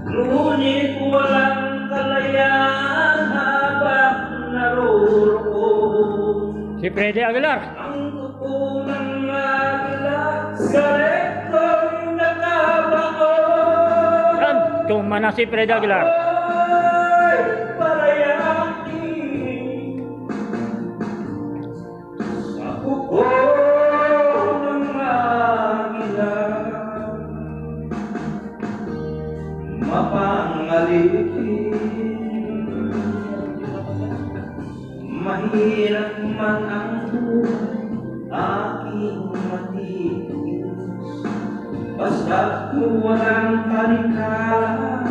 Ngunit walang kalayaan habang naroon. Si Freddy Aguilar. Ang kuko ng agila sa reko'y nakabaon. Yan, tumana si Freddy Aguilar. Ay, parayati sa kuko ng agila. Mapangalipin, mahirap man ang buhay, aking matitis. Basta't walang kalikalang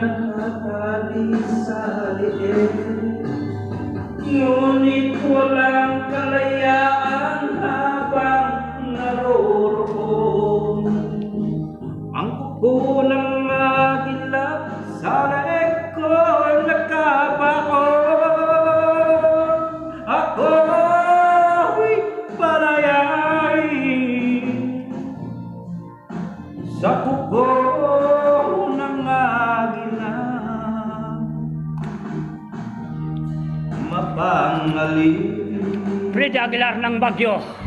nakatali sa liit. Ngunit walang kalayaan habang naroroon. Ang kuko ng magilap sa leeg ko'y nakabaon. Ako'y palayain sa kuko ng agila. Mapangalipin, Freddy Aguilar ng Baguio.